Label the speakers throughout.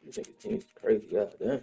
Speaker 1: This nigga team's crazy. God damn.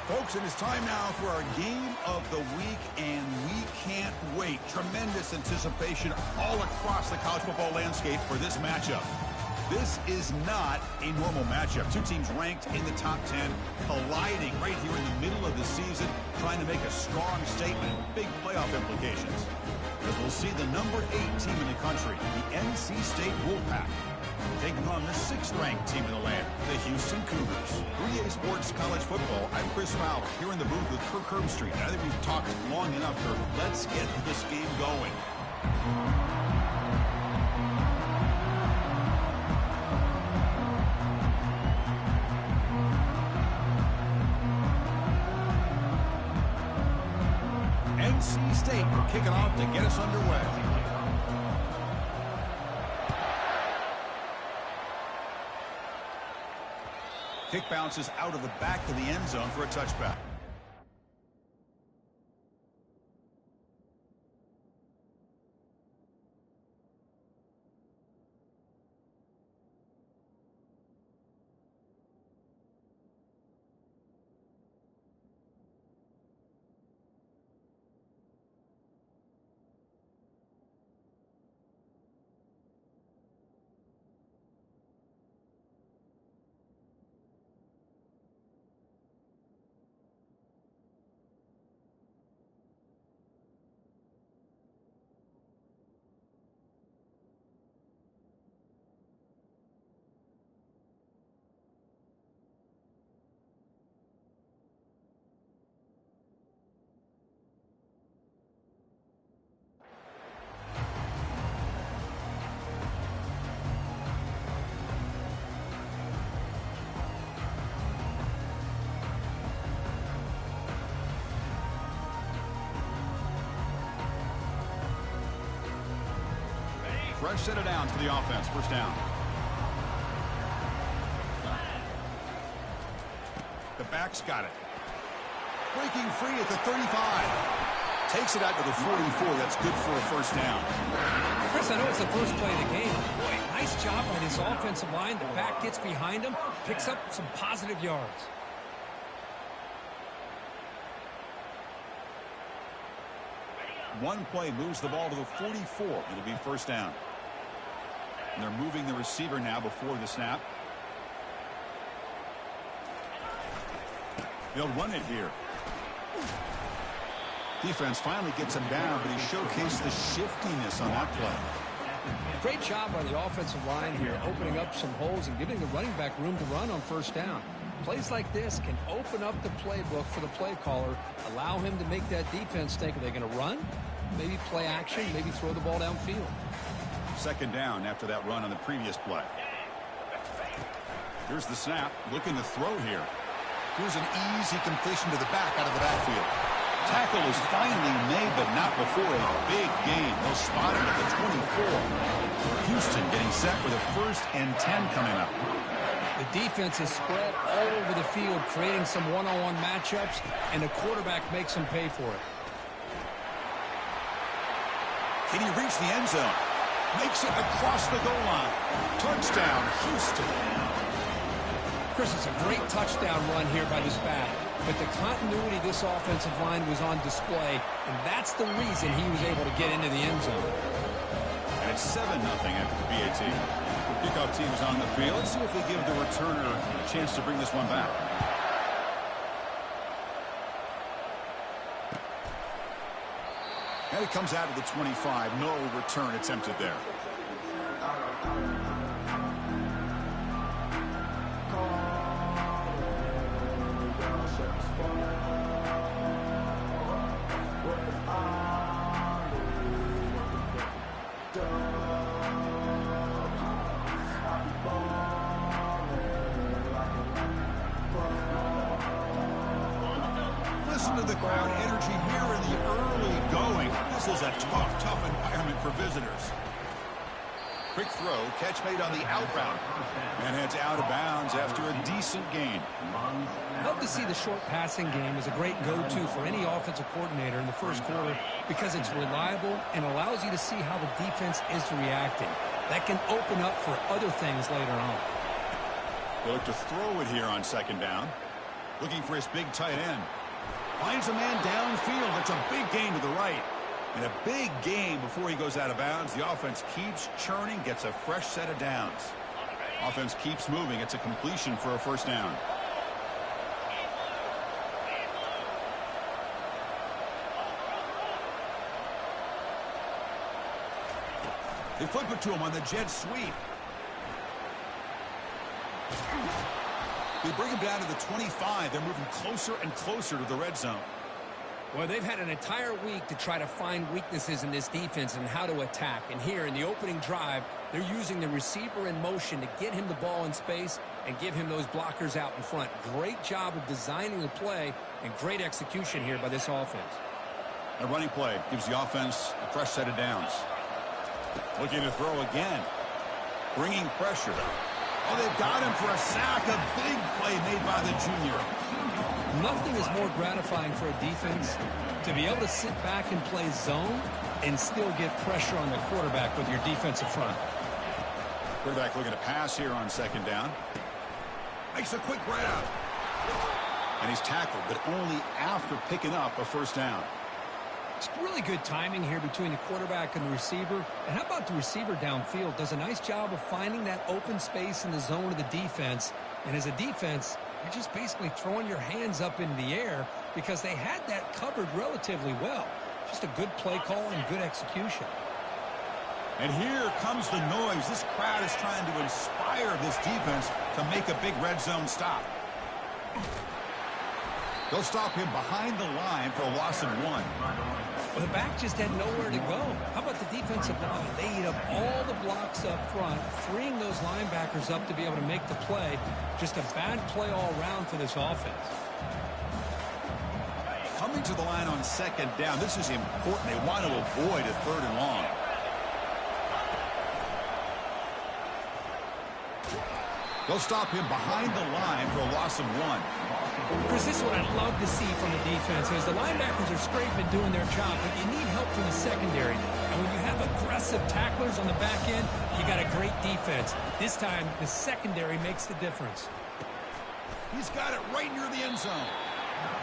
Speaker 2: Folks, it is time now for our game of the week, and we can't wait. Tremendous anticipation all across the college football landscape for this matchup. This is not a normal matchup. Two teams ranked in the top 10, colliding right here in the middle of the season, trying to make a strong statement, big playoff implications. As we'll see the number 8 team in the country, the NC State Wolfpack, taking on the 6th-ranked team in the land, the Houston Cougars. 3A Sports College Football, I'm Chris Fowler, here in the booth with Kirk Herbstreit. I think we've talked long enough, Kirk. Let's get this game going. NC State will kick it off to get us underway. Kick bounces out of the back of the end zone for a touchback. fresh set of downs for the offense. First down. The back's got it. Breaking free at the 35. Takes it out to the 44. That's good for a first down.
Speaker 3: Chris, I know it's the first play of the game. Boy, nice job by this offensive line. The back gets behind him, picks up some positive yards.
Speaker 2: One play moves the ball to the 44. It'll be first down. And they're moving the receiver now before the snap. They'll run it here. Defense finally gets him down, but he showcased the shiftiness on that play.
Speaker 3: Great job by the offensive line here, opening up some holes and giving the running back room to run on first down. Plays like this can open up the playbook for the play caller, allow him to make that defense think, are they going to run? Maybe play action, maybe throw the ball downfield.
Speaker 2: Second down after that run on the previous play. Here's the snap, looking to throw here. Here's an easy completion to the back out of the backfield. Tackle is finally made, but not before a big gain. They'll spot him at the 24. Houston getting set with a 1st and 10 coming up.
Speaker 3: The defense is spread all over the field, creating some one-on-one matchups, and the quarterback makes them pay for it.
Speaker 2: Can he reach the end zone? Makes it across the goal line. Touchdown, Houston.
Speaker 3: Chris, it's a great touchdown run here by this back. But the continuity of this offensive line was on display, and that's the reason he was able to get into the end zone.
Speaker 2: And it's 7-0 after the PAT. Kickoff team is on the field. Let's see if they give the returner a chance to bring this one back. And it comes out of the 25. No return attempted there. Listen to the crowd energy here in the early going. This is a tough environment for visitors. Quick throw, catch made on the outbound. And heads out of bounds after a decent gain.
Speaker 3: Love to see the short passing game as a great go-to for any offensive coordinator in the first quarter because it's reliable and allows you to see how the defense is reacting. That can open up for other things later on.
Speaker 2: They look to throw it here on second down. Looking for his big tight end. Finds a man downfield. It's a big gain to the right. And a big gain before he goes out of bounds. The offense keeps churning, gets a fresh set of downs. Offense keeps moving. It's a completion for a first down. They flip it to him on the jet sweep. They bring him down to the 25. They're moving closer and closer to the red zone.
Speaker 3: Well, they've had an entire week to try to find weaknesses in this defense and how to attack. And here in the opening drive, they're using the receiver in motion to get him the ball in space and give him those blockers out in front. Great job of designing the play and great execution here by this offense.
Speaker 2: A running play gives the offense a fresh set of downs. Looking to throw again. Bringing pressure. Oh, they've got him for a sack. A big play made by the junior.
Speaker 3: Nothing is more gratifying for a defense to be able to sit back and play zone and still get pressure on the quarterback with your defensive front.
Speaker 2: Quarterback looking to pass here on second down. Makes a quick grab. And he's tackled, but only after picking up a first down.
Speaker 3: It's really good timing here between the quarterback and the receiver. And how about the receiver downfield? Does a nice job of finding that open space in the zone of the defense. And as a defense, you're just basically throwing your hands up in the air because they had that covered relatively well. Just a good play call and good execution.
Speaker 2: And here comes the noise. This crowd is trying to inspire this defense to make a big red zone stop. They'll stop him behind the line for a loss of 1.
Speaker 3: Well, the back just had nowhere to go. How about the defensive line? They eat up all the blocks up front, freeing those linebackers up to be able to make the play. Just a bad play all around for this offense.
Speaker 2: Coming to the line on second down. This is important. They want to avoid a 3rd and long. They'll stop him behind the line for a loss of 1.
Speaker 3: Chris, this is what I'd love to see from the defense. As the linebackers are scraping, doing their job, but you need help from the secondary. And when you have aggressive tacklers on the back end, you got a great defense. This time, the secondary makes the difference.
Speaker 2: He's got it right near the end zone.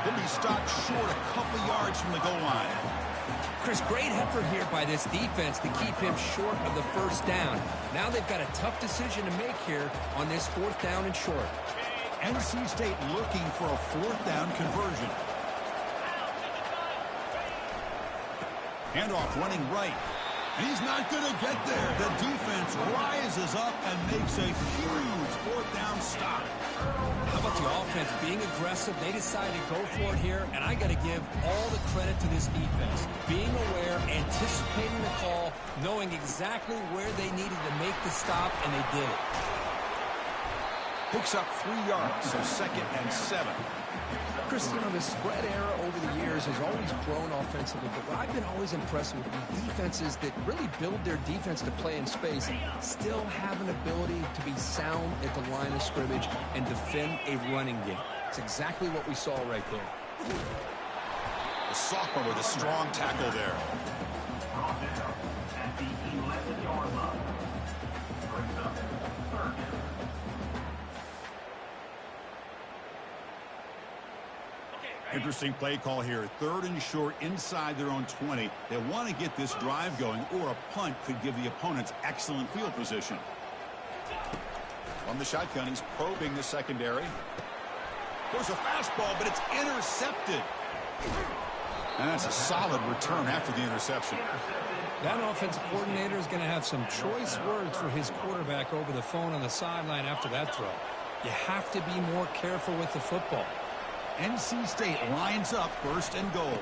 Speaker 2: Then he stopped short a couple yards from the goal line.
Speaker 3: Chris, great effort here by this defense to keep him short of the first down. Now they've got a tough decision to make here on this 4th down and short.
Speaker 2: NC State looking for a 4th down conversion. Handoff running right. And he's not going to get there. The defense rises up and makes a huge 4th down stop.
Speaker 3: How about the offense being aggressive? They decided to go for it here, and I got to give all the credit to this defense. Being aware, anticipating the call, knowing exactly where they needed to make the stop, and they did it.
Speaker 2: Picks up 3 yards, so 2nd and 7.
Speaker 3: Chris, you know, the spread era over the years has always grown offensively, but what I've been always impressed with the defenses that really build their defense to play in space still have an ability to be sound at the line of scrimmage and defend a running game. It's exactly what we saw right there.
Speaker 2: The sophomore with a strong tackle there. Interesting play call here. 3rd and short inside their own 20. They want to get this drive going, or a punt could give the opponents excellent field position. On the shotgun, he's probing the secondary. There's a fastball, but it's intercepted. And that's a solid return after the interception.
Speaker 3: That offensive coordinator is going to have some choice words for his quarterback over the phone on the sideline after that throw. You have to be more careful with the football.
Speaker 2: NC State lines up 1st and goal.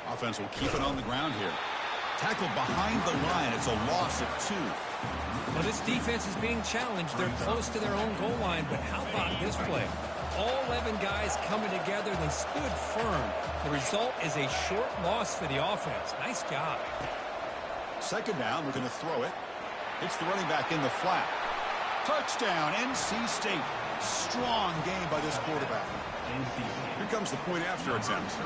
Speaker 2: Offense will keep it on the ground here. Tackled behind the line. It's a loss of 2.
Speaker 3: Well, this defense is being challenged. They're close to their own goal line, but how about this play? All 11 guys coming together. They stood firm. The result is a short loss for the offense. Nice job.
Speaker 2: 2nd down. We're going to throw it. It's the running back in the flat. Touchdown, NC State. Strong game by this quarterback. Here comes the point after attempt.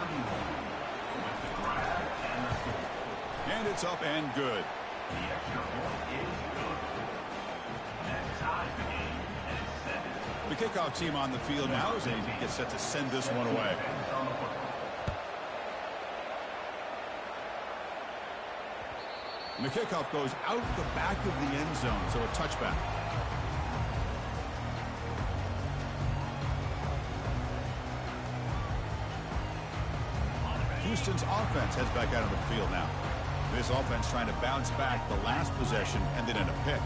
Speaker 2: And it's up and good. The kickoff team on the field now as they get set to send this one away. And the kickoff goes out the back of the end zone, so a touchback. Houston's offense heads back out of the field now. This offense trying to bounce back the last possession and then in a pick.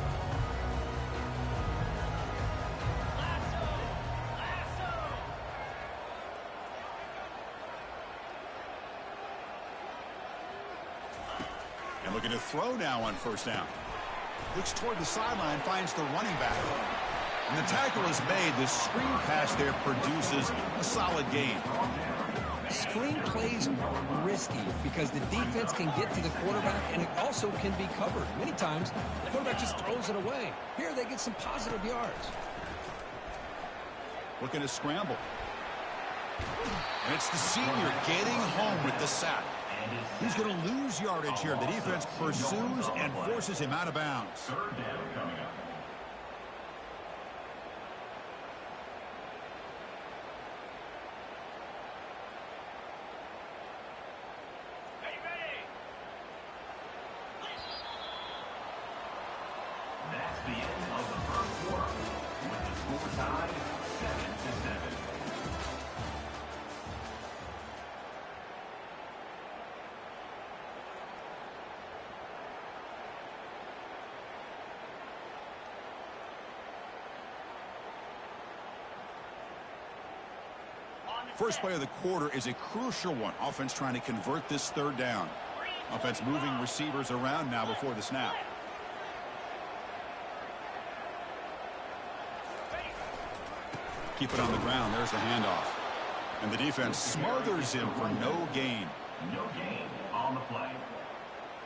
Speaker 2: And looking to throw now on 1st down. Looks toward the sideline, finds the running back. And the tackle is made. The screen pass there produces a solid gain.
Speaker 3: Screen plays are risky because the defense can get to the quarterback and it also can be covered. Many times, the quarterback just throws it away. Here, they get some positive yards.
Speaker 2: Looking to scramble. And it's the senior getting home with the sack. He's going to lose yardage here. The defense pursues and forces him out of bounds. First play of the quarter is a crucial one. Offense trying to convert this 3rd down. Offense moving receivers around now before the snap. Keep it on the ground. There's the handoff. And the defense smothers him for no gain.
Speaker 4: No gain on the play.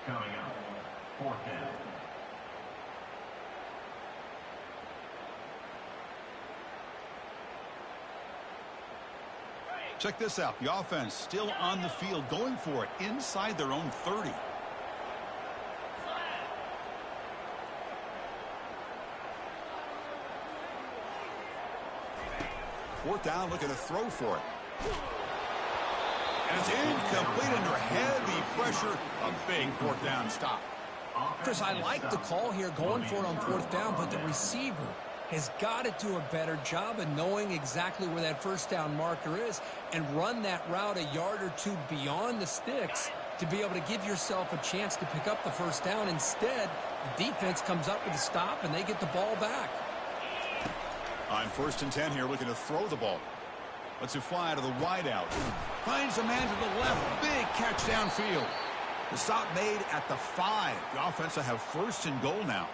Speaker 4: Coming up, 4th down.
Speaker 2: Check this out. The offense still on the field, going for it inside their own 30. Fourth down, looking to throw for it. And it's incomplete under heavy pressure. A big fourth down stop.
Speaker 3: Chris, I like the call here, going for it on fourth down, but the receiver has got to do a better job of knowing exactly where that first down marker is and run that route a yard or two beyond the sticks to be able to give yourself a chance to pick up the first down. Instead, the defense comes up with a stop, and they get the ball back.
Speaker 2: On 1st and 10 here, looking to throw the ball. Lets it fly to the wideout. Finds a man to the left. Big catch downfield. The stop made at the 5. The offense will have 1st and goal now.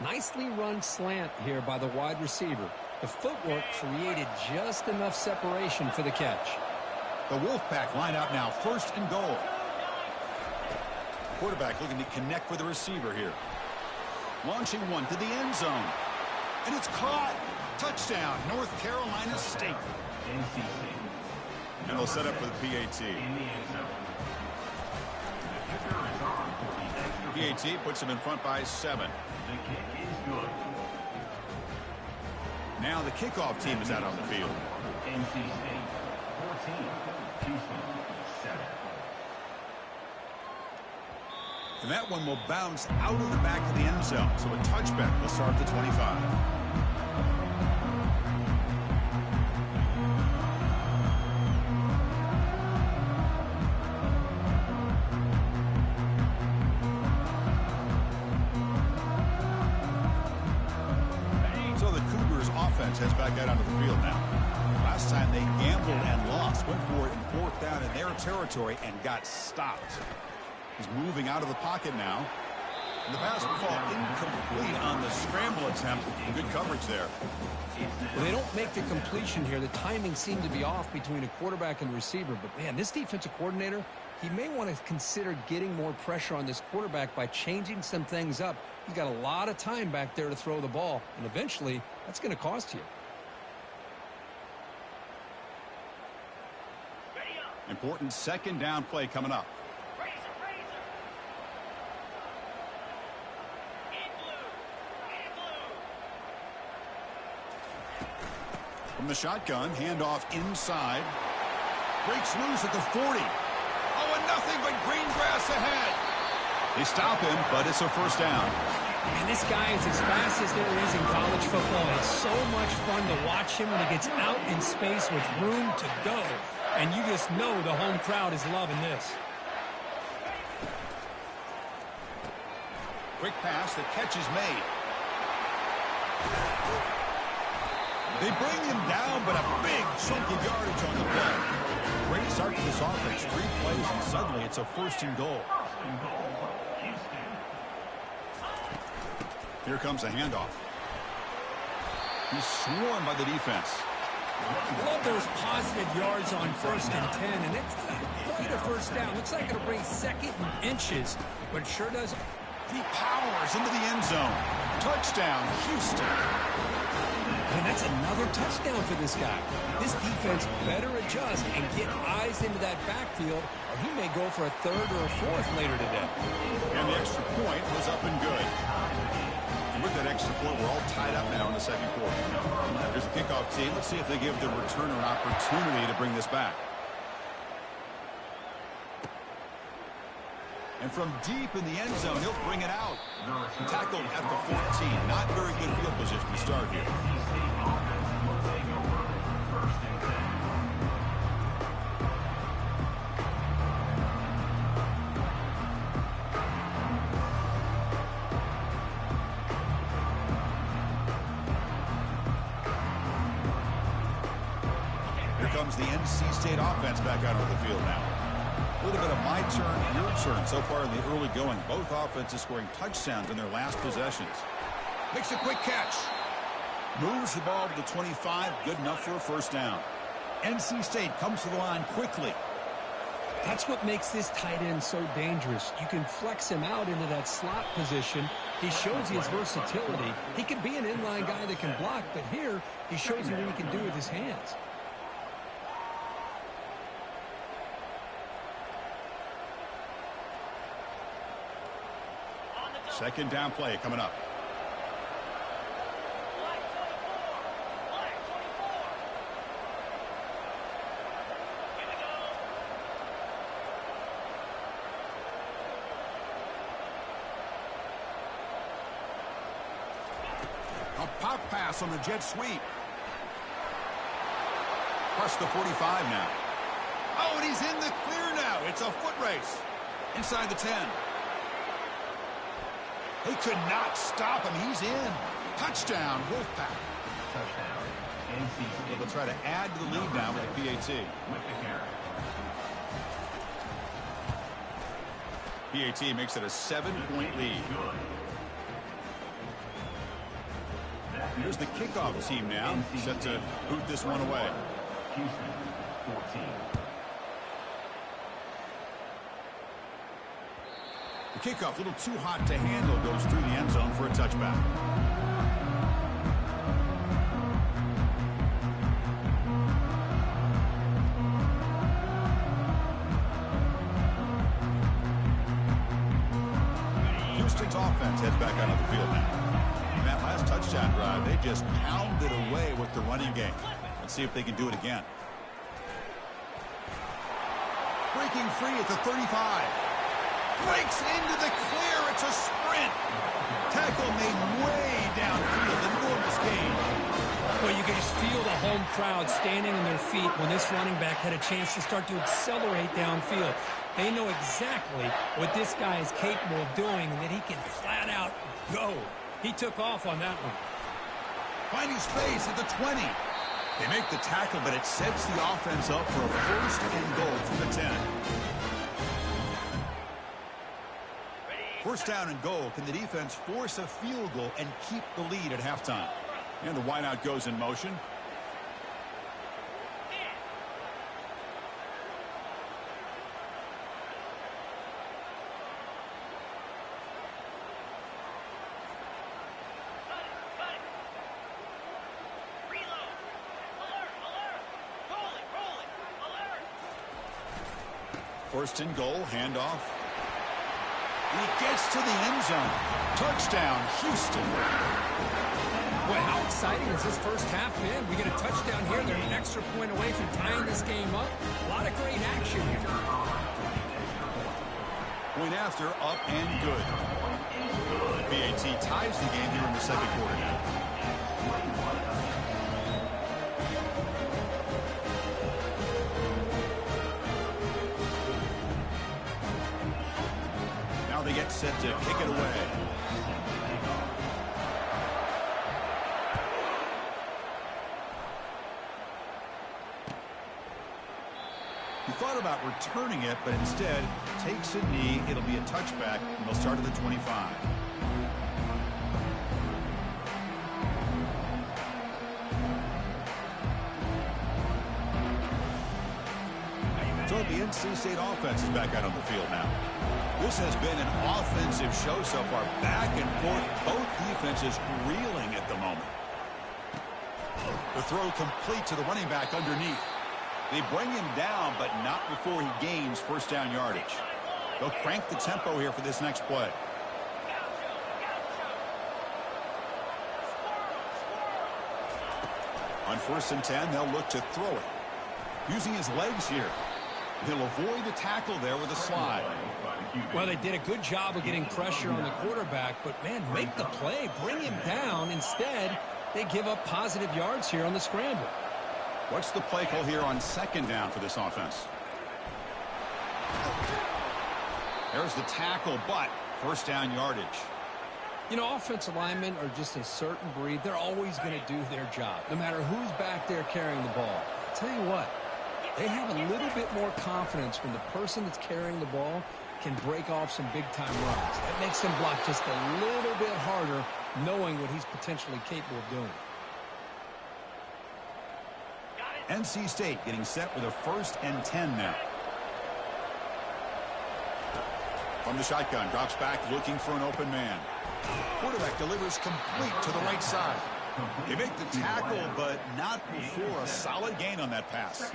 Speaker 3: Nicely run slant here by the wide receiver. The footwork created just enough separation for the catch.
Speaker 2: The Wolfpack line out now, 1st and goal. Quarterback looking to connect with the receiver here. Launching one to the end zone. And it's caught. Touchdown, North Carolina State. And they'll set up for the PAT. PAT puts them in front by 7.
Speaker 4: The kick is good.
Speaker 2: Now the kickoff team is out on the field.
Speaker 4: NC State 14, Houston 7.
Speaker 2: And that one will bounce out of the back of the end zone. So a touchback will start at the 25. Heads back out onto the field now. Last time they gambled and lost. Went for it in 4th down in their territory and got stopped. He's moving out of the pocket now. And the pass will fall incomplete on the scramble attempt. Good coverage there.
Speaker 3: Well, they don't make the completion here. The timing seemed to be off between a quarterback and receiver. But, man, this defensive coordinator, he may want to consider getting more pressure on this quarterback by changing some things up. He's got a lot of time back there to throw the ball. And eventually, that's going to cost you.
Speaker 2: Important 2nd down play coming up. From the shotgun, handoff inside. Breaks loose at the 40. Oh, and nothing but green grass ahead. They stop him, but it's a 1st down.
Speaker 3: And this guy is as fast as there is in college football. It's so much fun to watch him when he gets out in space with room to go. And you just know the home crowd is loving this.
Speaker 2: Quick pass, the catch is made. They bring him down, but a big chunk of yardage on the play. Great start to this offense. 3 plays, and suddenly it's a 1st and goal. Here comes a handoff. He's swarmed by the defense.
Speaker 3: Love those positive yards on 1st and 10, and it's not quite a 1st down. Looks like it'll bring 2nd and inches, but it sure does.
Speaker 2: He powers into the end zone. Touchdown, Houston.
Speaker 3: And that's another touchdown for this guy. This defense better adjust and get eyes into that backfield, or he may go for a 3rd or a 4th later today.
Speaker 2: And the extra point was up and good. And with that extra point, we're all tied up now in the 2nd quarter. Here's the kickoff team. Let's see if they give the returner an opportunity to bring this back. And from deep in the end zone, he'll bring it out. Tackled at the 14. Not very good field position to start here. Here comes the NC State offense back out on the field now. A little bit of my turn, your turn so far in the early going. Both offenses scoring touchdowns in their last possessions. Makes a quick catch. Moves the ball to the 25. Good enough for a 1st down. NC State comes to the line quickly.
Speaker 3: That's what makes this tight end so dangerous. You can flex him out into that slot position. He shows you his versatility. He can be an inline guy that can block, but here he shows you what he can do with his hands.
Speaker 2: Second down play coming up. A pop pass on the jet sweep. Across the 45 now. Oh, and he's in the clear now. It's a foot race. Inside the 10. They could not stop him. He's in. Touchdown, Wolfpack.
Speaker 4: Touchdown. NC State.
Speaker 2: They'll try to add to the lead now with the PAT.
Speaker 4: With the carry.
Speaker 2: PAT makes it a 7-point lead. Here's the kickoff team now, set to boot this one away.
Speaker 4: Houston, 14.
Speaker 2: The kickoff, a little too hot to handle, goes through the end zone for a touchback. Houston's offense heads back out on the field now. In that last touchdown drive, they just pounded away with the running game. Let's see if they can do it again. Breaking free at the 35. Breaks into the clear. It's a sprint. Tackle made way downfield. Enormous gain.
Speaker 3: Well, you can just feel the home crowd standing on their feet when this running back had a chance to start to accelerate downfield. They know exactly what this guy is capable of doing and that he can flat out go. He took off on that one.
Speaker 2: Finding space at the 20. They make the tackle, but it sets the offense up for a first and goal from the 10. First down and goal. Can the defense force a field goal and keep the lead at halftime? And the wideout goes in motion. First and goal, handoff. And he gets to the end zone. Touchdown, Houston.
Speaker 3: Well, how exciting has this first half been? We get a touchdown here. They're an extra point away from tying this game up. A lot of great action here.
Speaker 2: Point after, up and good. PAT ties the game here in the second quarter now. They get set to kick it away. He thought about returning it, but instead takes a knee. It'll be a touchback, and they'll start at the 25. So the NC State offense is back out on the field now. This has been an offensive show so far. Back and forth. Both defenses reeling at the moment. The throw complete to the running back underneath. They bring him down, but not before he gains first down yardage. They'll crank the tempo here for this next play. On first and 10, they'll look to throw it. Using his legs here. He'll avoid the tackle there with a slide.
Speaker 3: Well, they did a good job of getting pressure on the quarterback, but, man, make the play. Bring him down. Instead, they give up positive yards here on the scramble.
Speaker 2: What's the play call here on second down for this offense? There's the tackle, but first down yardage.
Speaker 3: You know, offensive linemen are just a certain breed. They're always going to do their job, no matter who's back there carrying the ball. I'll tell you what. They have a little bit more confidence when the person that's carrying the ball can break off some big-time runs. That makes them block just a little bit harder, knowing what he's potentially capable of doing.
Speaker 2: NC State getting set with a first and 10 now. From the shotgun, drops back looking for an open man. Quarterback delivers complete to the right side. They make the tackle, but not before a solid gain on that pass.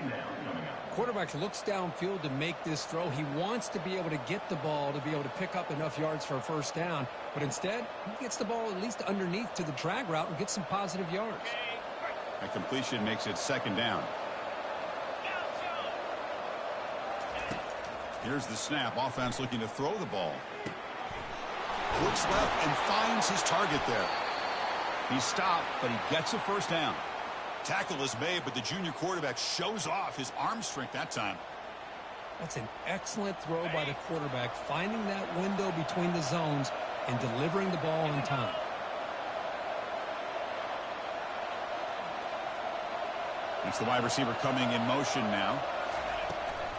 Speaker 3: Quarterback looks downfield to make this throw. He wants to be able to get the ball to be able to pick up enough yards for a first down. But instead, he gets the ball at least underneath to the drag route and gets some positive yards.
Speaker 2: That completion makes it second down. Here's the snap. Offense looking to throw the ball. Looks left and finds his target there. He's stopped, but he gets a first down. Tackle is made, but the junior quarterback shows off his arm strength that time.
Speaker 3: That's an excellent throw by the quarterback, finding that window between the zones and delivering the ball on time.
Speaker 2: It's the wide receiver coming in motion now.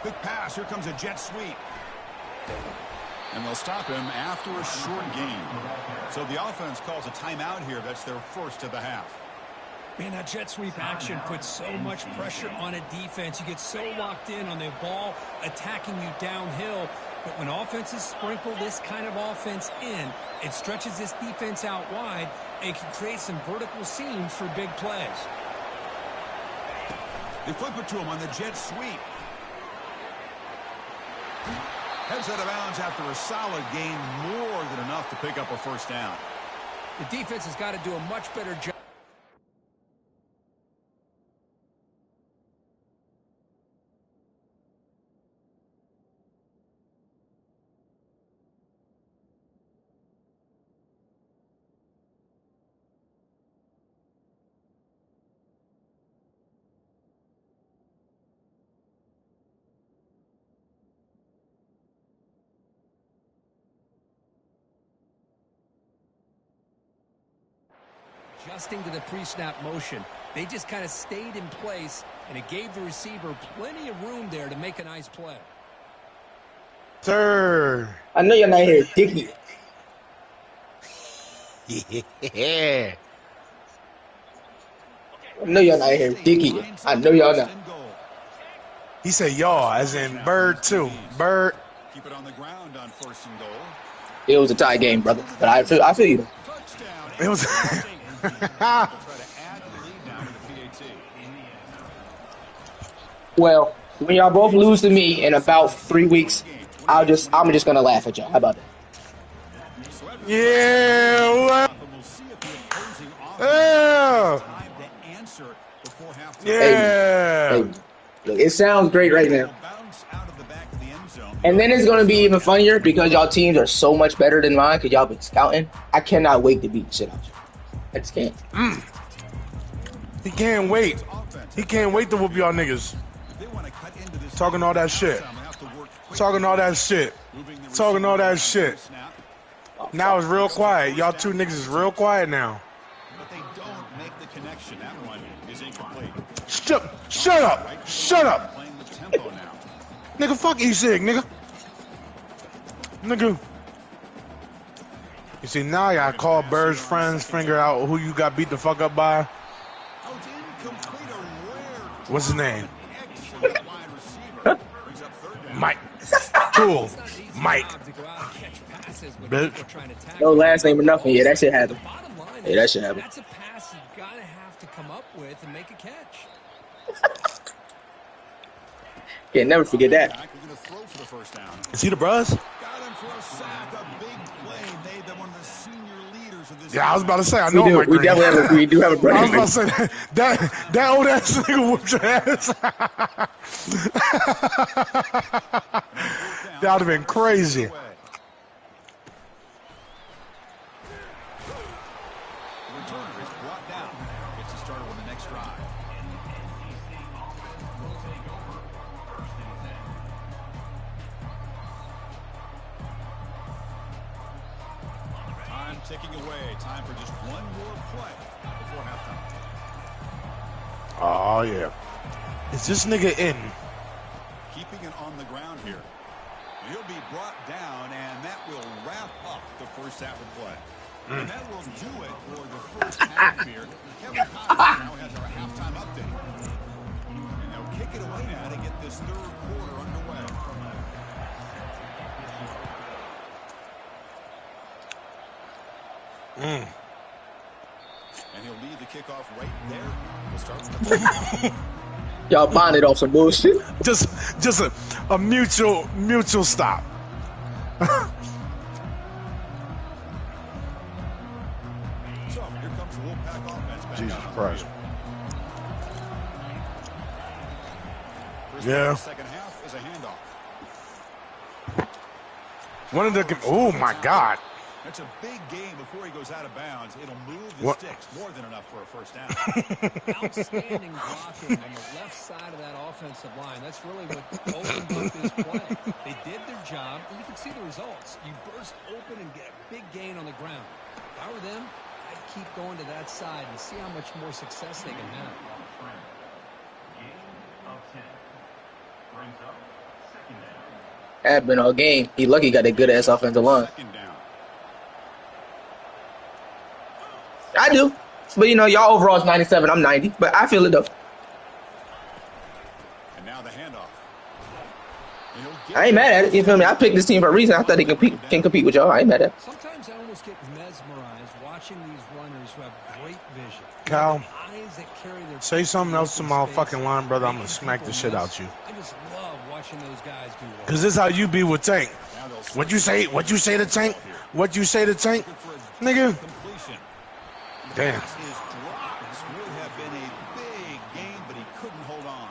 Speaker 2: Quick pass. Here comes a jet sweep. And they'll stop him after a short gain. So the offense calls a timeout here. That's their first of the half.
Speaker 3: Man, that jet sweep action puts so much pressure on a defense. You get so locked in on the ball attacking you downhill. But when offenses sprinkle this kind of offense in, it stretches this defense out wide and can create some vertical seams for big plays.
Speaker 2: They flip it to him on the jet sweep. Heads out of bounds after a solid gain, more than enough to pick up a first down.
Speaker 3: The defense has got to do a much better job. Adjusting to the pre-snap motion. They just kind of stayed in place, and it gave the receiver plenty of room there to make a nice play.
Speaker 5: Sir.
Speaker 1: I know you're not here, Dickie.
Speaker 5: Yeah.
Speaker 1: I know y'all not here, Dickie. I know y'all not.
Speaker 5: He said y'all, as in bird too. Bird.
Speaker 2: Keep it on the ground on first and goal.
Speaker 1: It was a tie game, brother. But I feel you.
Speaker 2: Touchdown.
Speaker 5: It was.
Speaker 2: They'll try to add the lead now to the PAT.
Speaker 1: Well, when y'all both lose to me in about 3 weeks, I'm just gonna laugh at y'all. How about that?
Speaker 5: Yeah. Yeah. Yeah.
Speaker 1: Hey, look, it sounds great right now. And then it's gonna be even funnier because y'all teams are so much better than mine because y'all been scouting. I cannot wait to beat the shit out of you. I just can't.
Speaker 5: He can't wait. He can't wait to whoop y'all niggas. Talking all that shit. Talking all that shit. Talking all that shit. Now it's real quiet. Y'all two niggas is real quiet now.
Speaker 2: But they don't make the connection. That one is incomplete.
Speaker 5: Shut up. Shut up.
Speaker 2: Playing the tempo now.
Speaker 5: Nigga, fuck E-Sig, nigga. Nigga. You see, now you gotta call Bird's friends, figure out who you got beat the fuck up by. What's his name? Mike. Cool. Mike. Bitch.
Speaker 1: No last name or nothing. Yeah, that shit happened. Yeah, that shit happened.
Speaker 3: That's a pass you gotta have to come up with and make a catch.
Speaker 1: Can't never forget that.
Speaker 5: Is he the Bruz? Yeah, I was about to say, I know Mike.
Speaker 1: We do have a brother.
Speaker 5: I was about to say, that old ass nigga whooped your ass. That would have been crazy.
Speaker 2: Ticking away. Time for just one more play before halftime.
Speaker 5: Oh, yeah. Is this nigga in?
Speaker 2: Keeping it on the ground here. He'll be brought down, and that will wrap up the first half of play. And that will do it for the first half here. Kevin Collins now has our halftime update. And they'll kick it away now to get this third quarter underway. And he'll lead the kickoff right there. We'll start.
Speaker 1: Y'all bonded off some bullshit.
Speaker 5: Just a mutual stop.
Speaker 2: So here comes the Wolfpack offense. Back
Speaker 5: Jesus
Speaker 2: out on the
Speaker 5: Christ.
Speaker 2: field. First
Speaker 5: Yeah.
Speaker 2: Second half is a handoff.
Speaker 5: One of the. Oh my God.
Speaker 2: That's a big game before he goes out of bounds. It'll move the
Speaker 5: What?
Speaker 2: sticks more than enough for a first down.
Speaker 3: Outstanding blocking on the left side of that offensive line. That's really what opened up this play. They did their job, and you can see the results. You burst open and get a big gain on the ground. If I were them, I'd keep going to that side and see how much more success they can have.
Speaker 4: Gain of 10. Brings up second down.
Speaker 1: Had been all game. He lucky he got a good ass offensive line.
Speaker 2: Second down.
Speaker 1: I do. But you know, y'all overall is 97. I'm 90. But I feel it though.
Speaker 2: And now the handoff.
Speaker 1: I ain't mad at it. You feel me? I picked this team for a reason. I thought they can compete with y'all. I ain't mad at it.
Speaker 3: Sometimes I almost get mesmerized watching these runners who have great vision.
Speaker 5: Cal,
Speaker 3: Eyes that carry their
Speaker 5: say something else to my
Speaker 3: open space,
Speaker 5: fucking line, brother. I'm gonna
Speaker 3: making
Speaker 5: smack the
Speaker 3: people
Speaker 5: shit
Speaker 3: miss.
Speaker 5: out you.
Speaker 3: I just love watching those guys do it.
Speaker 5: Cause this is how you be with Tank. What you say? What you say to Tank? What you say to Tank? Nigga. Damn.
Speaker 2: This would have been a big game, but he couldn't hold on.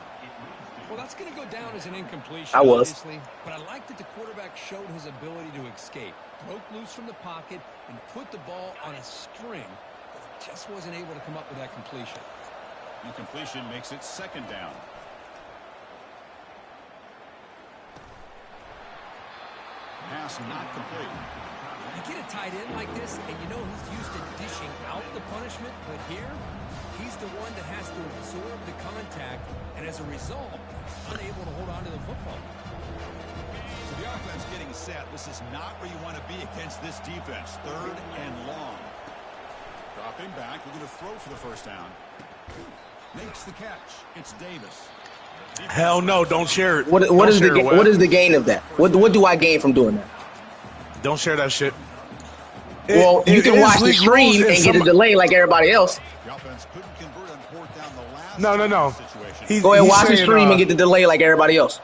Speaker 3: Well, that's going to go down as an incompletion,
Speaker 1: I was.
Speaker 3: obviously. But I like that the quarterback showed his ability to escape. Broke loose from the pocket and put the ball on a string. But just wasn't able to come up with that completion.
Speaker 2: Incompletion makes it second down. Pass not complete.
Speaker 3: You get a tight end like this, and you know he's used to dishing out the punishment, but here, he's the one that has to absorb the contact, and as a result, unable to hold on to the football.
Speaker 2: So the offense getting set. This is not where you want to be against this defense. Third and long. Dropping back, we're going to throw for the first down. Makes the catch. It's Davis.
Speaker 5: Hell no, don't share it.
Speaker 1: What
Speaker 5: Don't
Speaker 1: is
Speaker 5: share it, Wes.
Speaker 1: what is the gain of that? What do I gain from doing that?
Speaker 5: Don't share that shit.
Speaker 1: Well, you can watch the
Speaker 5: league
Speaker 1: stream
Speaker 5: rules
Speaker 1: and
Speaker 5: if
Speaker 1: get a delay like everybody else.
Speaker 2: The offense couldn't convert on fourth down the last
Speaker 5: No.
Speaker 2: situation.
Speaker 1: Go ahead,
Speaker 5: He's
Speaker 1: watch the
Speaker 5: saying,
Speaker 1: stream and get the delay like everybody else.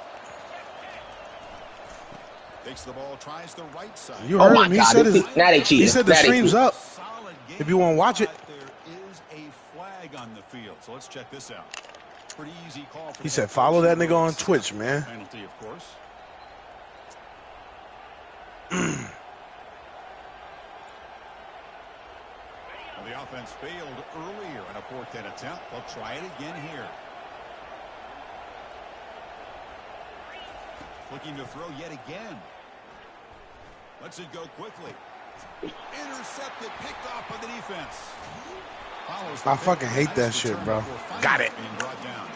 Speaker 2: Takes the ball, tries the right side.
Speaker 5: You
Speaker 1: Oh
Speaker 5: heard
Speaker 1: my
Speaker 5: him. He
Speaker 1: God,
Speaker 5: said,
Speaker 1: now they cheating.
Speaker 5: he said the
Speaker 1: Now they
Speaker 5: stream's
Speaker 1: cheating.
Speaker 5: up.
Speaker 2: Solid game,
Speaker 5: If you wanna watch it.
Speaker 2: but there is a flag on the field. So let's check this out. Pretty easy call for
Speaker 5: He
Speaker 2: the
Speaker 5: said,
Speaker 2: head
Speaker 5: follow
Speaker 2: coach.
Speaker 5: that nigga on Twitch, man.
Speaker 2: Penalty, of course. Well, the offense failed earlier in a fourth down attempt. They'll try it again here. Looking to throw yet again. Lets it go quickly. Intercepted, picked off by the defense. Follows the
Speaker 5: I fucking
Speaker 2: pick.
Speaker 5: hate that
Speaker 2: Nice
Speaker 5: shit,
Speaker 2: return
Speaker 5: bro.
Speaker 2: before
Speaker 5: Got
Speaker 2: finally
Speaker 5: it.
Speaker 2: being brought down.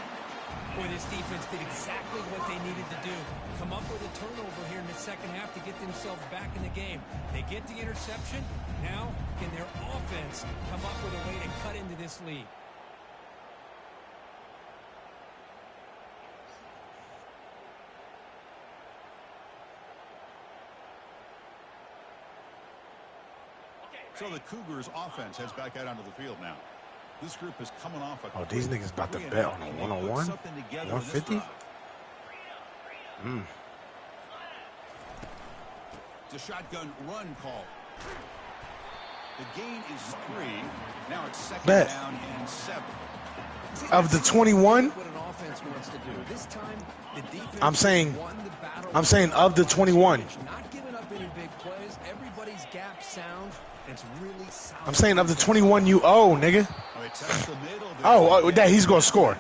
Speaker 3: Boy, this defense did exactly what they needed to do. Come up with a turnover here in the second half to get themselves back in the game. They get the interception. Now, can their offense come up with a way to cut into this lead?
Speaker 2: So the Cougars offense heads back out onto the field now. This group is coming off a
Speaker 5: Oh, these
Speaker 2: quick
Speaker 5: niggas about to
Speaker 2: 3-0,
Speaker 5: bet on a
Speaker 2: and they
Speaker 5: one-on-one?
Speaker 2: put something together in this
Speaker 5: 150?
Speaker 2: drive. It's a shotgun run call. The gain is 3. Now it's second
Speaker 5: Bet.
Speaker 2: down and 7.
Speaker 5: Of the 21,
Speaker 3: What an offense wants to do. This time, the defense
Speaker 5: I'm saying
Speaker 3: won the battle.
Speaker 5: I'm saying of the 21.
Speaker 3: Not giving up any big plays. Everybody's gap sound. And it's really solid.
Speaker 5: I'm saying of the 21 you owe, nigga.
Speaker 2: Oh, they test the middle.
Speaker 5: Oh, that he's gonna score.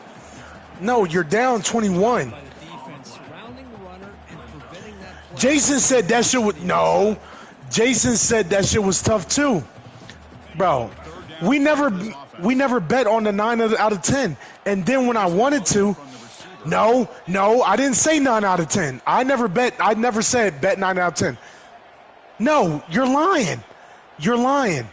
Speaker 5: No, you're down 21.
Speaker 3: By the defense, surrounding the runner and preventing that play.
Speaker 5: Jason said that shit was no. Jason said that shit was tough too, bro. We never bet on the 9 out of 10, and then when I wanted to, no, I didn't say 9 out of 10. I never said bet 9 out of 10. No, you're lying. You're lying.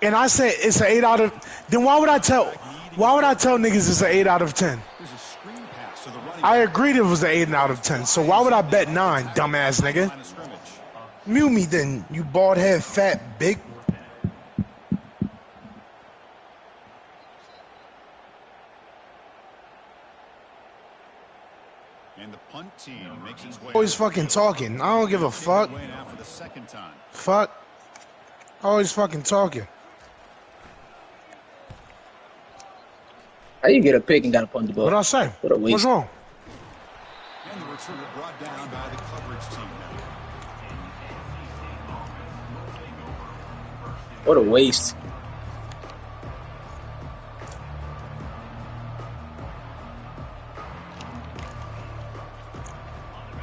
Speaker 5: And I said it's an 8 out of. Then why would I tell niggas it's an 8 out of 10?
Speaker 2: There's a screen pass to the running
Speaker 5: I agreed it was an 8 out of 10. So why would I bet 9, dumbass nigga?
Speaker 2: line of scrimmage.
Speaker 5: Mute me then, you bald head, fat, big.
Speaker 2: team makes its way.
Speaker 5: Always fucking talking. I don't give a fuck.
Speaker 2: For the second time.
Speaker 5: Fuck. Always fucking talking.
Speaker 1: How you get a pick and got to punt the ball?
Speaker 5: What'd I say?
Speaker 1: What a waste.
Speaker 5: What's wrong?
Speaker 2: And the return brought down by the coverage team now.
Speaker 1: What a waste.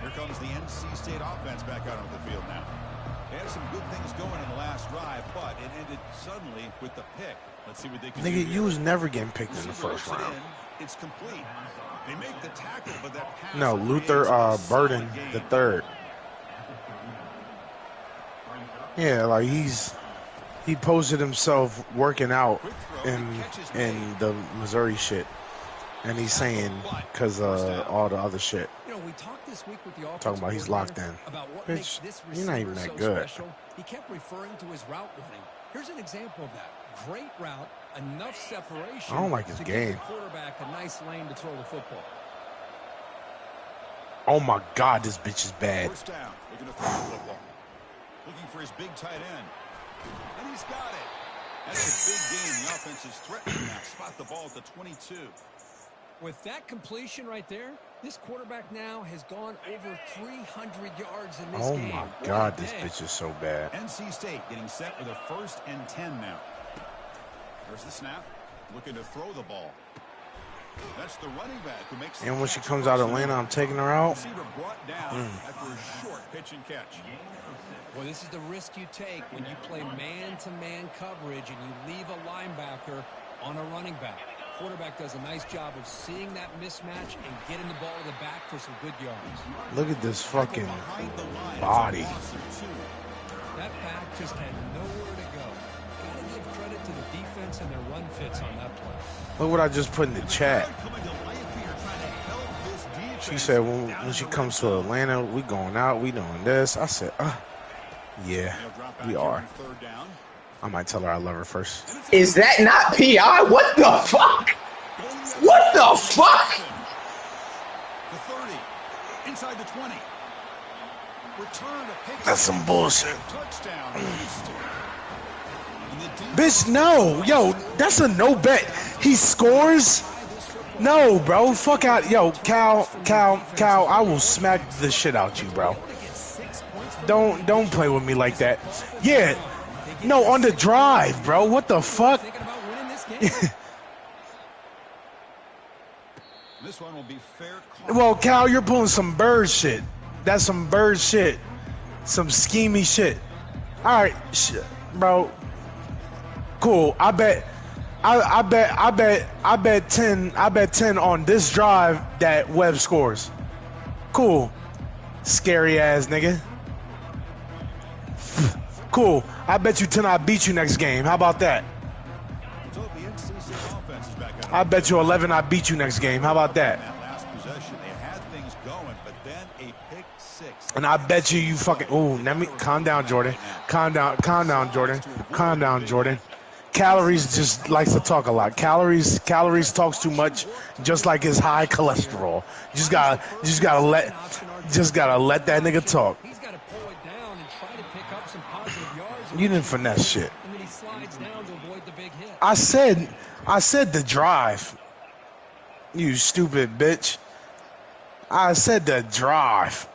Speaker 2: Here comes the NC State offense back out on the field now. They had some good things going in the last drive, but it ended suddenly with the pick. Let's see what they can do.
Speaker 5: Nigga, you was never getting picked in the first round.
Speaker 2: It's complete. They make the tackle, but that pass.
Speaker 5: No, Luther Burden the third. Yeah, like he posted himself working out in the Missouri shit, and he's saying because all the other shit.
Speaker 3: You know, we talked this week with the
Speaker 5: Talking about he's locked in.
Speaker 3: about what
Speaker 5: Bitch,
Speaker 3: makes this
Speaker 5: you're not even
Speaker 3: receiver
Speaker 5: that
Speaker 3: so
Speaker 5: good.
Speaker 3: special. He kept referring to his route running. Here's an example of that. Great route, enough separation.
Speaker 5: I don't like his
Speaker 3: to
Speaker 5: game.
Speaker 3: give the quarterback a nice lane to throw the football.
Speaker 5: Oh my God, this bitch is bad.
Speaker 2: First down, looking to throw the football. Looking for his big tight end. And he's got it. That's a big gain. The offense is threatening now. Spot the ball at the 22.
Speaker 3: With that completion right there, this quarterback now has gone over 300 yards in this
Speaker 5: Oh
Speaker 3: game.
Speaker 5: my
Speaker 3: What
Speaker 5: God,
Speaker 3: a
Speaker 5: this
Speaker 3: day.
Speaker 5: bitch is so bad.
Speaker 2: NC State getting set with a 1st and 10 now. There's the snap. Looking to throw the ball. That's the running back who makes.
Speaker 5: And when she comes out of Atlanta, I'm taking her out.
Speaker 2: Receiver brought down after a short pitch and catch.
Speaker 3: Well, this is the risk you take when you play man-to-man coverage and you leave a linebacker on a running back. Quarterback does a nice job of seeing that mismatch and getting the ball to the back for some good yards.
Speaker 5: Look at this fucking body.
Speaker 3: That back just had nowhere to go. Gotta give credit to the defense and their run fits on that play.
Speaker 5: Look what I just put in the chat. She said when she comes to Atlanta, we going out, we doing this. I said, yeah, we are. I might tell her I love her first.
Speaker 1: Is that not PI? What the fuck? What the fuck?
Speaker 2: The 30, inside the 20. Return to pick.
Speaker 5: That's some bullshit.
Speaker 2: Touchdown.
Speaker 5: Bitch, no. Yo, that's a no bet. He scores? No, bro. Fuck out. Yo, Cal, I will smack the shit out you, bro. Don't play with me like that. Yeah. No, on the drive, bro. What the fuck?
Speaker 2: This one will be fair.
Speaker 5: Well, Cal, you're pulling some bird shit. That's some bird shit. Some schemy shit. All right, bro. Cool. I bet 10 on this drive that Webb scores. Cool. Scary ass nigga. Cool. I bet you 10 I beat you next game. How about that? I bet you 11 I beat you next game. How about that? And I bet you fucking. Ooh, let me calm down, Jordan. Calm down, Jordan. Calm down, Jordan. Calories just likes to talk a lot. Calories talks too much, just like his high cholesterol. Just gotta let that nigga talk.
Speaker 3: He's got to pull it down and try to pick up some positive yards.
Speaker 5: You didn't finesse shit.
Speaker 3: And then he slides down to avoid the big hit.
Speaker 5: I said the drive. You stupid bitch. I said the drive.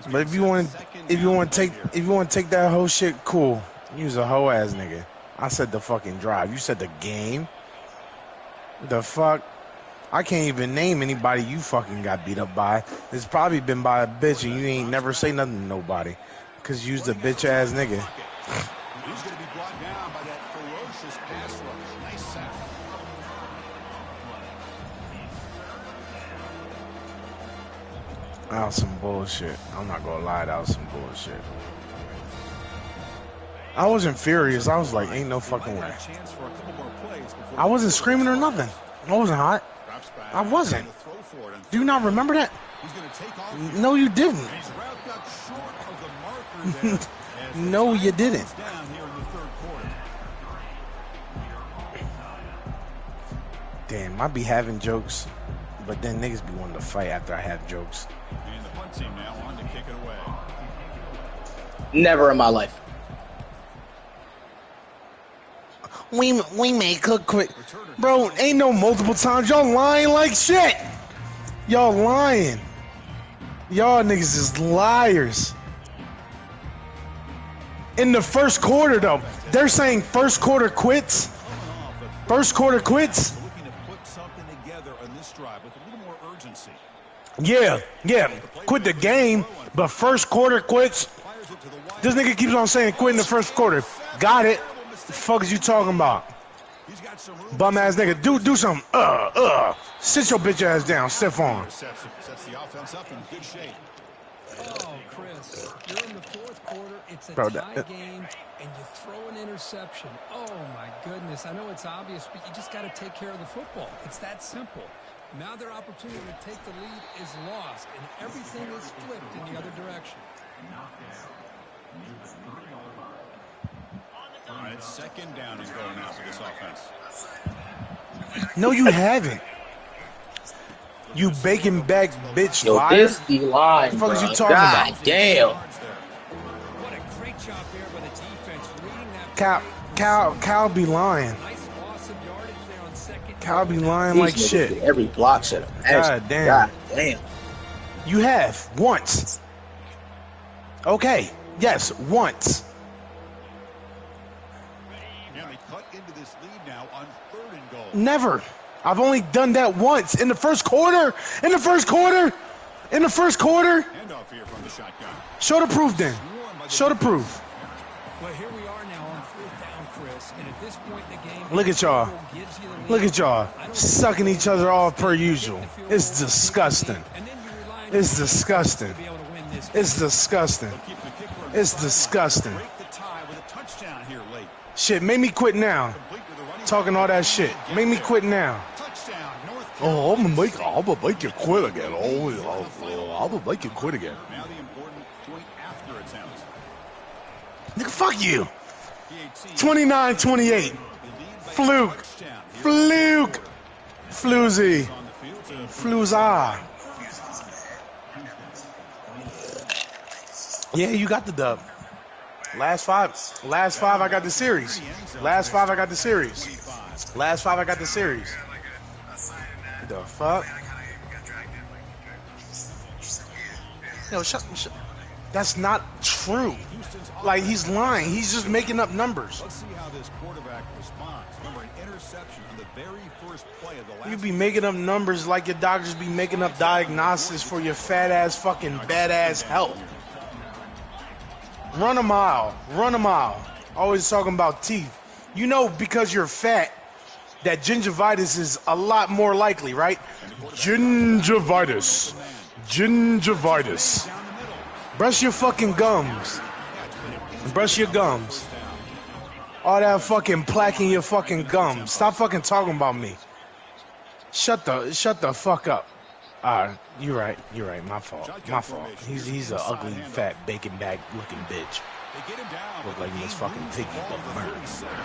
Speaker 5: But if you want to take that whole shit, cool. You's a hoe ass nigga. I said the fucking drive. You said the game. The fuck? I can't even name anybody you fucking got beat up by. It's probably been by a bitch and you ain't never say nothing to nobody. Cause you's the bitch ass nigga.
Speaker 2: He's going to be brought down by that ferocious pass rush. Nice sack.
Speaker 5: That was some bullshit. I'm not gonna lie, that was some bullshit. I wasn't furious. I was like, ain't no fucking way. I wasn't screaming or nothing. I wasn't hot. I wasn't. Do you not remember that? No, you didn't. No, you didn't. Damn, I be having jokes. But then niggas be wanting to fight after I have jokes.
Speaker 2: And the punt team now on to kick it away.
Speaker 1: Never in my life.
Speaker 5: We may cook quick. Bro, ain't no multiple times. Y'all lying like shit. Y'all lying. Y'all niggas is liars. In the first quarter, though, they're saying first quarter quits. First quarter quits.
Speaker 2: Looking to put something together on this drive with a little more urgency.
Speaker 5: Yeah. Quit the game, but first quarter quits. This nigga keeps on saying quit in the first quarter. Got it. The fuck is you talking about? Bum ass nigga. Do something. Sit your bitch ass down. Stephon.
Speaker 2: Sets the offense up in good shape.
Speaker 3: Oh, Chris, you're in the fourth quarter. It's a
Speaker 5: Bro,
Speaker 3: tie game, and you throw an interception. Oh, my goodness. I know it's obvious, but you just got to take care of the football. It's that simple. Now their opportunity to take the lead is lost, and everything is flipped in the other direction.
Speaker 2: All right, second down and going now for this offense.
Speaker 5: No, you haven't. You bacon back bitch
Speaker 1: Yo,
Speaker 5: liar.
Speaker 1: this D-line,
Speaker 5: What the fuck is you
Speaker 1: bro.
Speaker 5: talking
Speaker 1: God
Speaker 5: about?
Speaker 1: damn.
Speaker 3: What a great job there by the defense reading that.
Speaker 5: Cal be lying.
Speaker 3: Nice loss of yardage there on second.
Speaker 5: Cal be lying
Speaker 1: These
Speaker 5: like
Speaker 1: niggas
Speaker 5: shit.
Speaker 1: get every block set up.
Speaker 5: God damn.
Speaker 1: God damn.
Speaker 5: You have once. Okay. Yes, once.
Speaker 2: And they cut into this lead now on 3rd and goal.
Speaker 5: Never. I've only done that once in the first quarter. In the first quarter.
Speaker 2: Handoff here from the shotgun.
Speaker 5: Show the proof then. Show the proof.
Speaker 3: Well, here we are now on 4th down, Chris, and at this point in the game,
Speaker 5: Look at y'all.
Speaker 3: gives you the lead.
Speaker 5: Look at y'all. Sucking each other off per usual. It's disgusting.
Speaker 3: And then you rely on
Speaker 5: It's
Speaker 3: your
Speaker 5: disgusting.
Speaker 3: to be able to win this.
Speaker 5: It's disgusting.
Speaker 2: Keep the kick from
Speaker 5: It's
Speaker 2: the sideline.
Speaker 5: disgusting.
Speaker 2: Break the tie with a touchdown here late.
Speaker 5: Shit, make me quit now.
Speaker 2: Complete with the running
Speaker 5: Talking all that shit. Make me quit now.
Speaker 2: touchdown. North
Speaker 5: Oh, I'm gonna make you quit again. I'm gonna make you quit again.
Speaker 2: Now the important point after attempt.
Speaker 5: Nigga, fuck you.
Speaker 2: PAT
Speaker 5: 29-28. Fluke. Fluke. Floozy.
Speaker 2: on the field to
Speaker 5: Flooza. Yeah, you got the dub. Last five I got the series. Last five I got the series. The fuck? Yo, shut. That's not true. Like, he's lying. He's just making up numbers.
Speaker 2: Let's see how this quarterback responds. Remember, an interception on the very first play of the last.
Speaker 5: You be making up numbers like your doctors be making up diagnosis for your fat ass fucking badass health. Run a mile. Always talking about teeth. You know, because you're fat, that gingivitis is a lot more likely, right? Gingivitis. Brush your fucking gums. Brush your gums. All that fucking plaque in your fucking gums. Stop fucking talking about me. Shut the fuck up. You're right. My fault. He's a ugly, fat, bacon bag looking bitch.
Speaker 2: They get him down.
Speaker 5: Look like Miss fucking Piggy, but murder.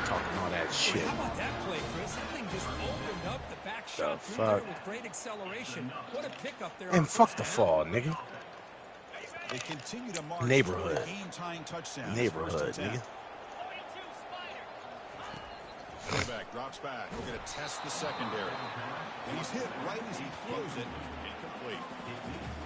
Speaker 5: Talking all that shit.
Speaker 3: How about that play, Chris? That thing just opened up the back
Speaker 5: The
Speaker 3: shot through there
Speaker 5: fuck?
Speaker 3: with great acceleration. What a pickup there.
Speaker 5: And
Speaker 3: on
Speaker 5: fuck
Speaker 3: first
Speaker 5: the
Speaker 3: down.
Speaker 5: fall, nigga.
Speaker 2: They continue to march
Speaker 5: Neighborhood.
Speaker 2: toward a game-tying touchdown.
Speaker 5: Neighborhood,
Speaker 2: First and 10.
Speaker 5: nigga.
Speaker 2: Quarterback drops back. We're going to test the secondary. And he's hit right as he throws it. Incomplete.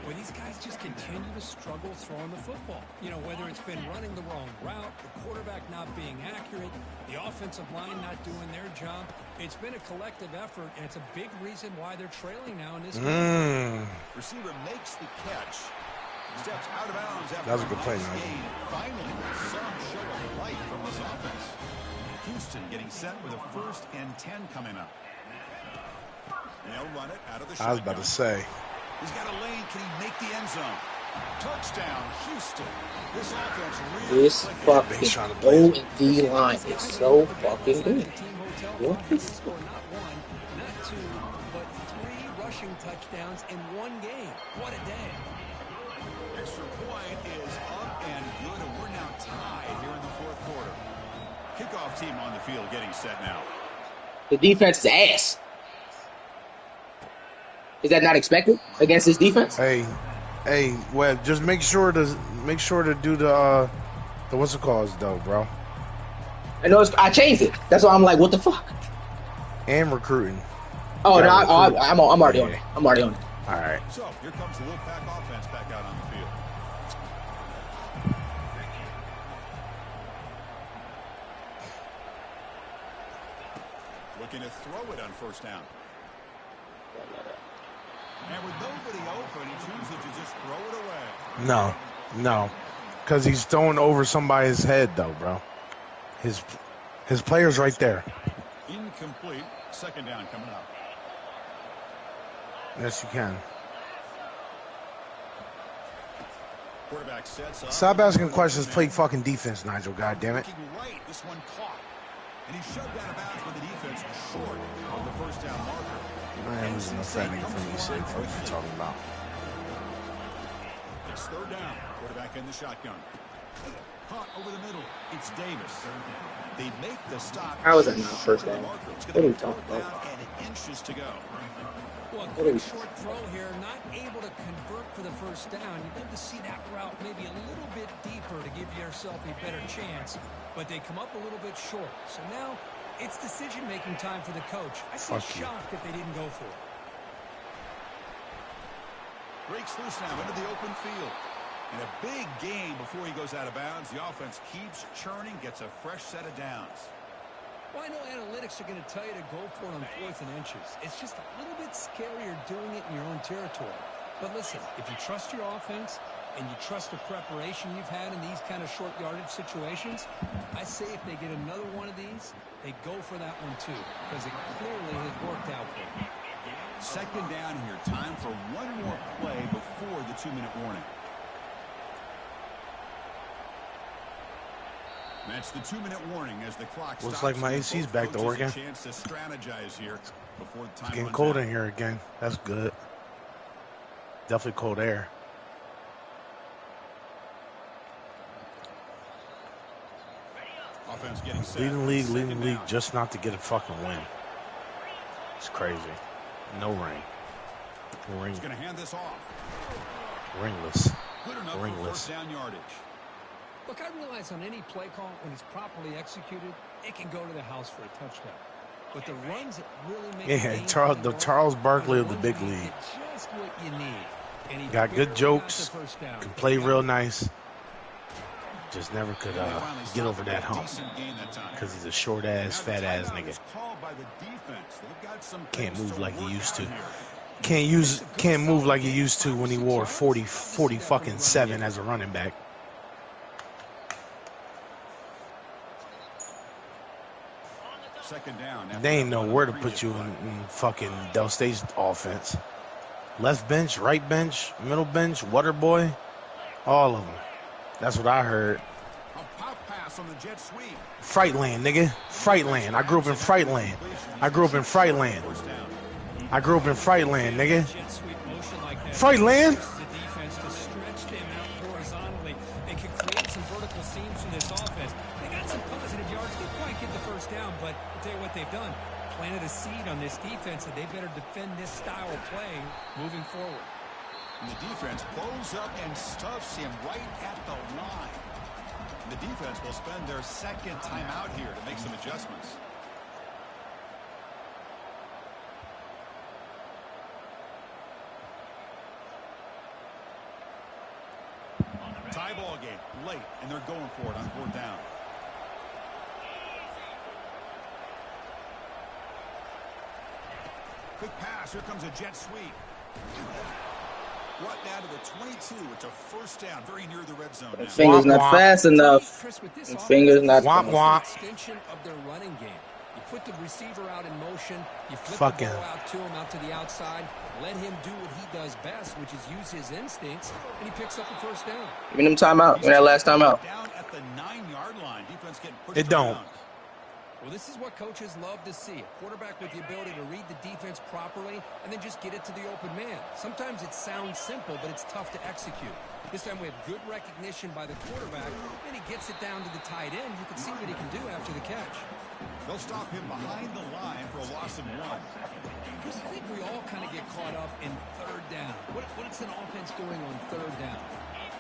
Speaker 3: Well, these guys just continue to struggle throwing the football. You know, whether it's been running the wrong route, the quarterback not being accurate, the offensive line not doing their job. It's been a collective effort, and it's a big reason why they're trailing now in this game.
Speaker 2: Receiver makes the catch. Steps out of bounds after
Speaker 5: That was a good play,
Speaker 2: nice
Speaker 5: Nigel.
Speaker 2: gain. Finally, some show of light from this offense. Houston getting set with a 1st and 10 coming up. And they'll run it out of the shotgun.
Speaker 5: I was about to say.
Speaker 2: He's got a lane. Can he make the end zone? Touchdown, Houston. This offense really
Speaker 1: This
Speaker 2: clicking.
Speaker 1: fucking OD line is so fucking good. What?
Speaker 3: Score not one, not two, but 3 rushing touchdowns in one game. What a day.
Speaker 2: Extra point is up and good, and we're now tied here in the 4th quarter. Kickoff team on the field getting set now.
Speaker 1: The defense is ass. Is that not expected against this defense?
Speaker 5: Hey, Webb, just make sure to do the what's it called though, bro.
Speaker 1: I know I changed it. That's why I'm like, what the fuck?
Speaker 5: And recruiting.
Speaker 1: Oh no, I'm already on it. I'm already on it.
Speaker 5: All right.
Speaker 2: So here comes the Wolfpack offense back out on the field. Looking to throw it on first down. And with nobody open, he chooses to just throw it away.
Speaker 5: No, because he's throwing over somebody's head though, bro. His player's right there.
Speaker 2: Incomplete. Second down coming up.
Speaker 5: Yes, you can.
Speaker 2: Quarterback sets up.
Speaker 5: Stop asking questions. Play fucking defense, Nigel. God damn it.
Speaker 2: Right, this one caught. And he shoved out of bounds with the defense short of the first down marker.
Speaker 5: Man, this is no fat nigga from you said. What you talking about?
Speaker 2: It's third down. Quarterback in the shotgun. Caught over the middle. It's Davis. They make the stop.
Speaker 1: How is that not first down? What are we talking about?
Speaker 2: And inches to go.
Speaker 3: Well, a quick short throw here, not able to convert for the first down. You'd love to see that route maybe a little bit deeper to give yourself a better chance, but they come up a little bit short. So now it's decision-making time for the coach. I'd be shocked if they didn't go for it.
Speaker 2: Breaks loose now into the open field. And a big gain before he goes out of bounds. The offense keeps churning, gets a fresh set of downs.
Speaker 3: Well, I know analytics are going to tell you to go for it on 4th and inches. It's just a little bit scarier doing it in your own territory. But listen, if you trust your offense and you trust the preparation you've had in these kind of short yardage situations, I say if they get another one of these, they go for that one too, because it clearly has worked out for them.
Speaker 2: Second down here. Time for one more play before the 2-minute warning. That's the 2-minute warning as the clock stops.
Speaker 5: Looks like my AC's back to working.
Speaker 2: Chance to strategize here before the time
Speaker 5: It's getting
Speaker 2: runs
Speaker 5: cold
Speaker 2: out.
Speaker 5: in here again. That's good. Definitely cold air.
Speaker 2: Offense getting set.
Speaker 5: Leading the league
Speaker 2: down.
Speaker 5: just not to get a fucking win. It's crazy. No rain.
Speaker 2: He's going to hand this off.
Speaker 5: Ringless.
Speaker 2: Good enough for
Speaker 5: Ringless.
Speaker 2: first down yardage.
Speaker 3: Look, I realize on any play call, when it's properly executed, it can go to the house for a touchdown. But the runs that really make
Speaker 5: Yeah, Charles Barkley of the big league.
Speaker 3: Just what you need. And he
Speaker 5: Got good jokes.
Speaker 3: got the first down.
Speaker 5: Can play real nice. Just never could get over that hump. Because he's a short ass, fat ass nigga. Can't move like he used to. Can't move like he used to when he wore 40 fucking 7 as a running back.
Speaker 2: Second down.
Speaker 5: They ain't know where to put you in fucking Del State's offense. Left bench, right bench, middle bench, water boy, all of them. That's what I heard.
Speaker 2: A pop pass on the jet sweep.
Speaker 5: Frightland, nigga. Frightland. I grew up in Frightland. I grew up in Frightland. I grew up in Frightland, nigga. Frightland?
Speaker 3: The defense to stretch them out horizontally. They can create some vertical seams for this offense. They got some positive yards. They quite get the first down, but I'll tell you what they've done. Planted a seed on this defense, and they better defend this style of play moving forward.
Speaker 2: And the defense blows up and stuffs him right at the line. The defense will spend their second timeout here to make some adjustments. Tie ball game late, and they're going for it on 4th down. Quick pass. Here comes a jet sweep. Brought down to the 22. It's a first down, very near the red zone now.
Speaker 1: Finger's not fast enough. Finger's not fast.
Speaker 3: Extension of their running game. You put the receiver out in motion. You flip
Speaker 5: Fucking
Speaker 3: the ball out to him, out to the outside. Let him do what he does best, which is use his instincts, and he picks up a first down.
Speaker 1: Giving him timeout. That last timeout.
Speaker 2: Down at the 9-yard line. Defense getting pushed
Speaker 5: It don't.
Speaker 2: around.
Speaker 3: Well, this is what coaches love to see. A quarterback with the ability to read the defense properly and then just get it to the open man. Sometimes it sounds simple, but it's tough to execute. This time we have good recognition by the quarterback, and he gets it down to the tight end. You can see what he can do after the catch.
Speaker 2: They'll stop him behind the line for a loss of 1.
Speaker 3: I think we all kind of get caught up in third down. What's an offense doing on third down?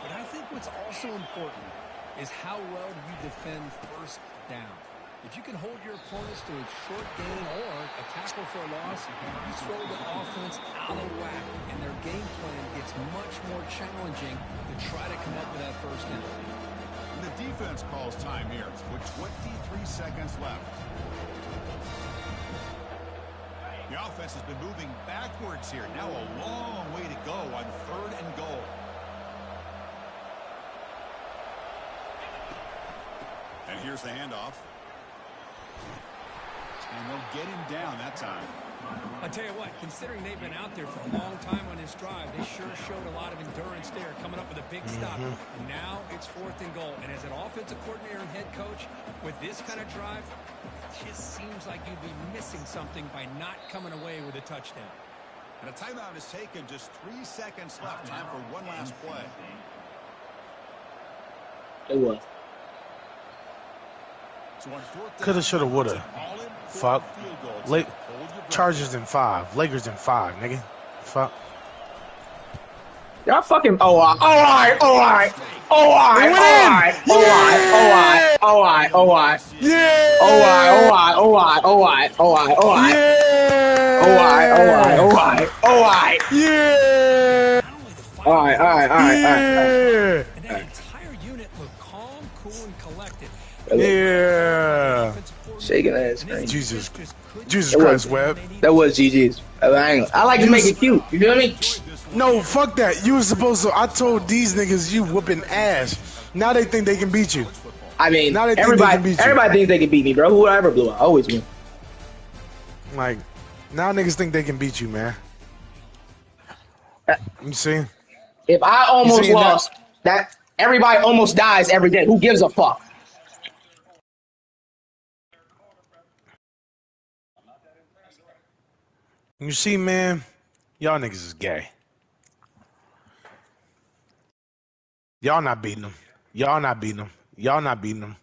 Speaker 3: But I think what's also important is how well do you defend first down. If you can hold your opponents to a short gain or a tackle for a loss, you throw the offense out of whack, and their game plan gets much more challenging to try to come up with that first down.
Speaker 2: And the defense calls time here with 23 seconds left. The offense has been moving backwards here. Now a long way to go on 3rd and goal. And here's the handoff. And they'll get him down that time.
Speaker 3: I tell you what, considering they've been out there for a long time on this drive, they sure showed a lot of endurance there, coming up with a big stop. And now it's 4th and goal. And as an offensive coordinator and head coach, with this kind of drive, it just seems like you'd be missing something by not coming away with a touchdown.
Speaker 2: And a timeout is taken. Just 3 seconds left. Time for one last play.
Speaker 1: It was.
Speaker 5: Coulda, shoulda, woulda. Fuck. Chargers in 5. Lakers in 5, nigga. Fuck.
Speaker 1: Y'all fucking. Oh, all right.
Speaker 5: Yeah.
Speaker 1: Shaking ass.
Speaker 5: Jesus Christ, Webb.
Speaker 1: That was GG's. I like to make it cute. You feel me?
Speaker 5: No, fuck that. You were supposed to. I told these niggas you whooping ass. Now they think they can beat you.
Speaker 1: I mean,
Speaker 5: now
Speaker 1: everybody thinks they can beat me, bro. Whoever blew out, always win.
Speaker 5: Like, now niggas think they can beat you, man. You see?
Speaker 1: If I almost lost, that everybody almost dies every day. Who gives a fuck?
Speaker 5: You see, man, y'all niggas is gay. Y'all not beating them. Y'all not beating them.